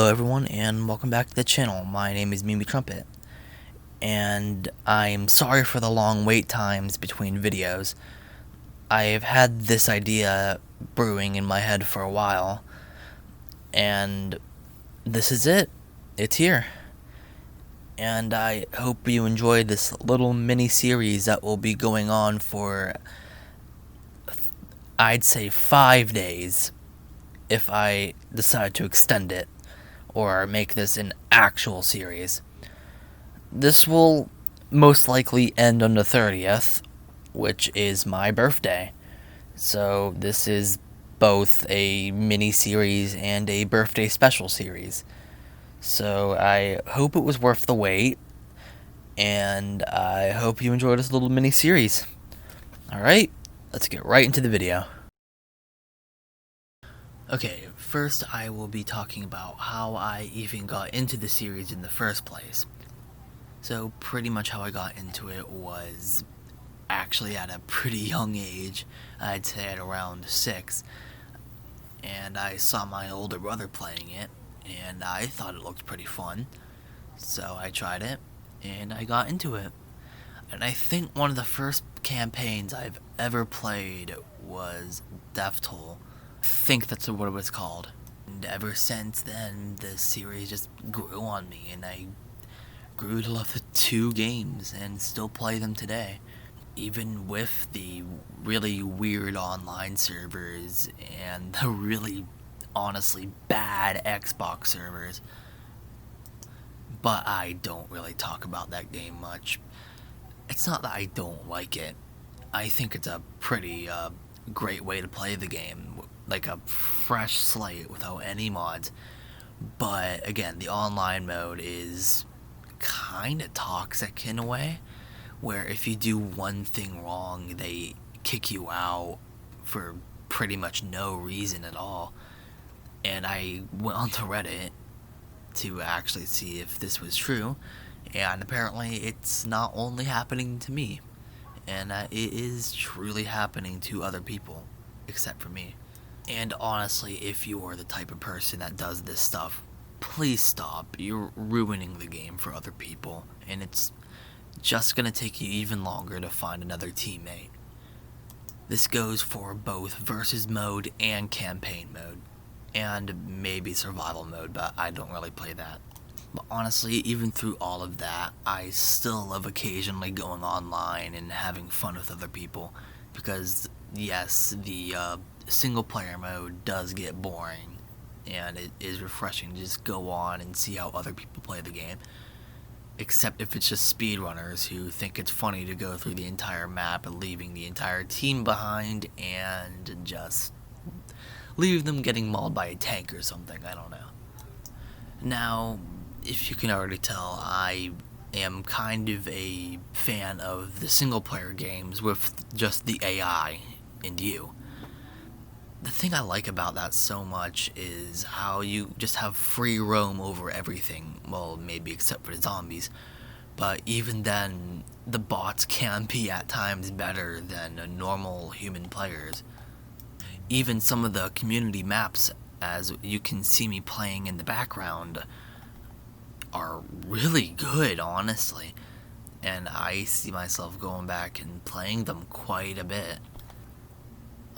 Hello everyone and welcome back to the channel. My name is Mimi Trumpet and I'm sorry for the long wait times between videos. I've had this idea brewing in my head for a while and this is it. It's here. And I hope you enjoyed this little mini series that will be going on for I'd say 5 days if I decide to extend it or make this an actual series. This will most likely end on the 30th, which is my birthday. So this is both a mini series and a birthday special series. So I hope it was worth the wait, and I hope you enjoyed this little mini series. Alright, let's get right into the video. Okay, first I will be talking about how I even got into the series in the first place. So pretty much how I got into it was actually at a pretty young age. I'd say at around 6, and I saw my older brother playing it and I thought it looked pretty fun, so I tried it and I got into it. And I think one of the first campaigns I've ever played was Death Toll. I think that's what it was called. And ever since then, the series just grew on me, and I grew to love the 2 games and still play them today. Even with the really weird online servers and the really, honestly, bad Xbox servers. But I don't really talk about that game much. It's not that I don't like it. I think it's a pretty great way to play the game, like a fresh slate without any mods. But again, the online mode is kind of toxic in a way, where if you do one thing wrong, they kick you out for pretty much no reason at all. And I went onto Reddit to actually see if this was true, and apparently it's not only happening to me, and it is truly happening to other people, except for me. And honestly, if you are the type of person that does this stuff, please stop. You're ruining the game for other people, and it's just gonna take you even longer to find another teammate. This goes for both versus mode and campaign mode, and maybe survival mode, but I don't really play that. But honestly, even through all of that, I still love occasionally going online and having fun with other people, because yes, the single player mode does get boring, and it is refreshing to just go on and see how other people play the game. Except if it's just speedrunners who think it's funny to go through the entire map and leaving the entire team behind and just leave them getting mauled by a tank or something, I don't know. Now, if you can already tell, I am kind of a fan of the single player games with just the AI and you. The thing I like about that so much is how you just have free roam over everything. Well, maybe except for the zombies. But even then, the bots can be at times better than normal human players. Even some of the community maps, as you can see me playing in the background, are really good, honestly. And I see myself going back and playing them quite a bit.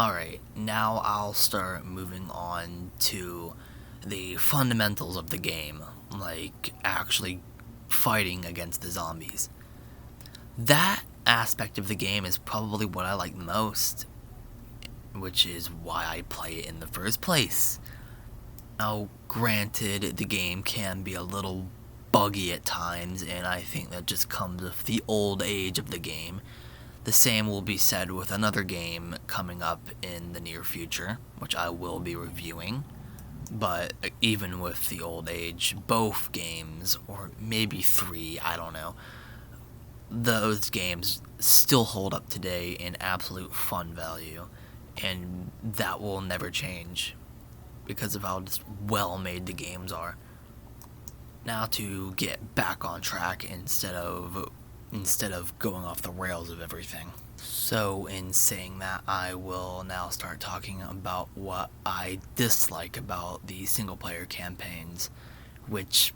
Alright, now I'll start moving on to the fundamentals of the game, like actually fighting against the zombies. That aspect of the game is probably what I like the most, which is why I play it in the first place. Now, granted, the game can be a little buggy at times, and I think that just comes with the old age of the game. The same will be said with another game coming up in the near future, which I will be reviewing. But even with the old age, both games, or maybe 3, I don't know, those games still hold up today in absolute fun value, and that will never change because of how just well made the games are. Now to get back on track instead of going off the rails of everything. So in saying that, I will now start talking about what I dislike about the single player campaigns which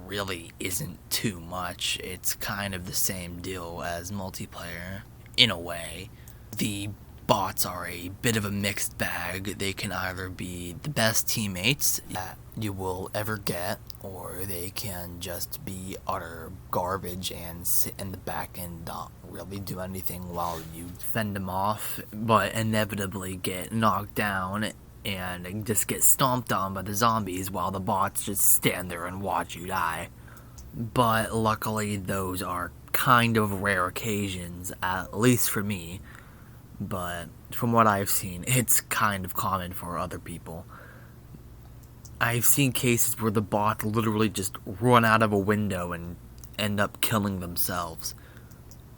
really isn't too much. It's kind of the same deal as multiplayer, in a way. The bots are a bit of a mixed bag. They can either be the best teammates that you will ever get, or they can just be utter garbage and sit in the back and not really do anything while you fend them off, but inevitably get knocked down and just get stomped on by the zombies while the bots just stand there and watch you die. But luckily those are kind of rare occasions, at least for me. But from what I've seen, it's kind of common for other people. I've seen cases where the bots literally just run out of a window and end up killing themselves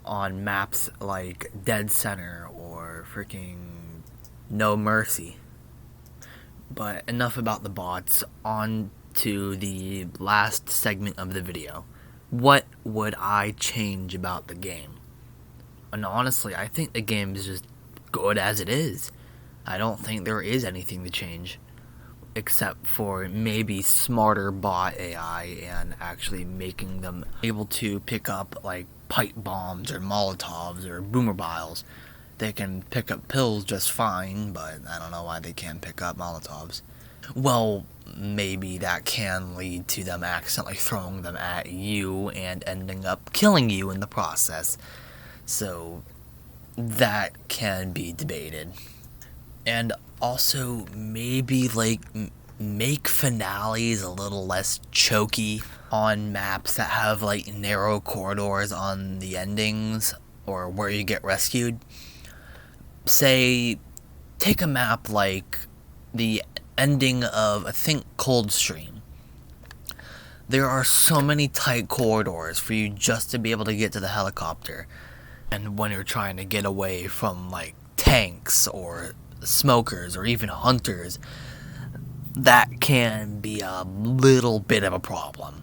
on maps like Dead Center or freaking No Mercy. But enough about the bots, on to the last segment of the video. What would I change about the game? And honestly, I think the game is just good as it is. I don't think there is anything to change, except for maybe smarter bot AI and actually making them able to pick up like pipe bombs or Molotovs or boomerbiles. They can pick up pills just fine, but I don't know why they can't pick up Molotovs. Well, maybe that can lead to them accidentally throwing them at you and ending up killing you in the process. So that can be debated. And also maybe like make finales a little less choky on maps that have like narrow corridors on the endings or where you get rescued. Say, take a map like the ending of, I think, Coldstream. There are so many tight corridors for you just to be able to get to the helicopter. And when you're trying to get away from, like, tanks or smokers or even hunters, that can be a little bit of a problem.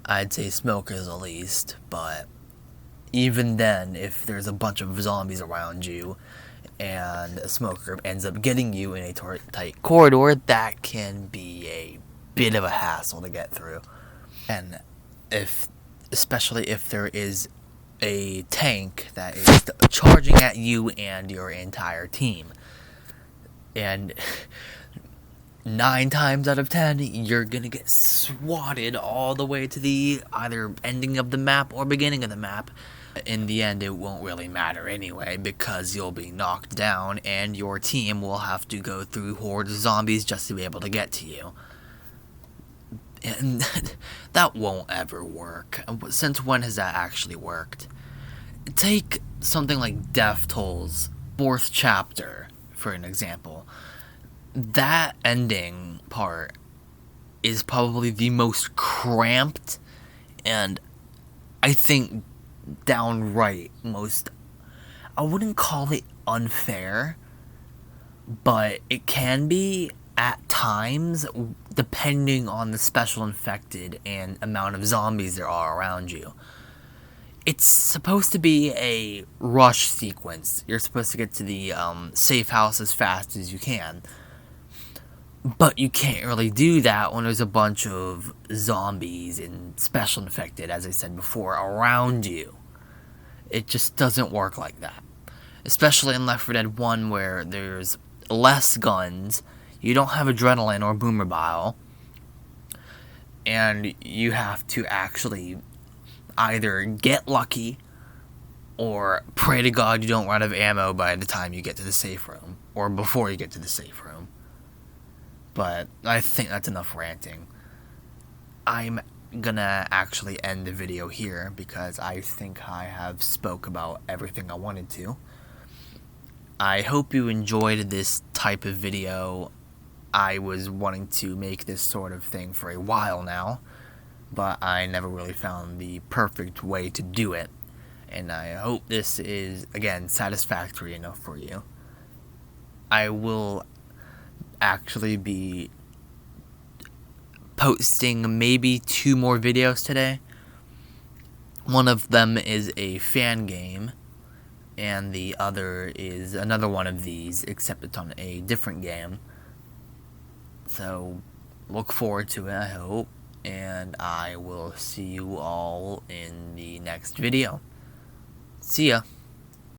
I'd say smokers at least, but even then, if there's a bunch of zombies around you, and a smoker ends up getting you in a tight corridor, that can be a bit of a hassle to get through. And especially if there is a tank that is charging at you and your entire team. And 9 times out of 10, you're gonna get swatted all the way to the either ending of the map or beginning of the map. In the end, it won't really matter anyway, because you'll be knocked down and your team will have to go through hordes of zombies just to be able to get to you. And that won't ever work. Since when has that actually worked? Take something like Death Toll's 4th chapter, for an example. That ending part is probably the most cramped and, I think, downright most, I wouldn't call it unfair, but it can be at times, depending on the special infected and amount of zombies there are around you. It's supposed to be a rush sequence. You're supposed to get to the safe house as fast as you can. But you can't really do that when there's a bunch of zombies and special infected, as I said before, around you. It just doesn't work like that. Especially in Left 4 Dead 1, where there's less guns, you don't have adrenaline or boomerbile, and you have to actually either get lucky or pray to God you don't run out of ammo by the time you get to the safe room, or before you get to the safe room. But I think that's enough ranting. I'm gonna actually end the video here because I think I have spoke about everything I wanted to. I hope you enjoyed this type of video. I was wanting to make this sort of thing for a while now, but I never really found the perfect way to do it, and I hope this is, again, satisfactory enough for you. I will actually be posting maybe 2 more videos today. One of them is a fan game, and the other is another one of these, except it's on a different game. So, look forward to it, I hope. and I will see you all in the next video. See ya!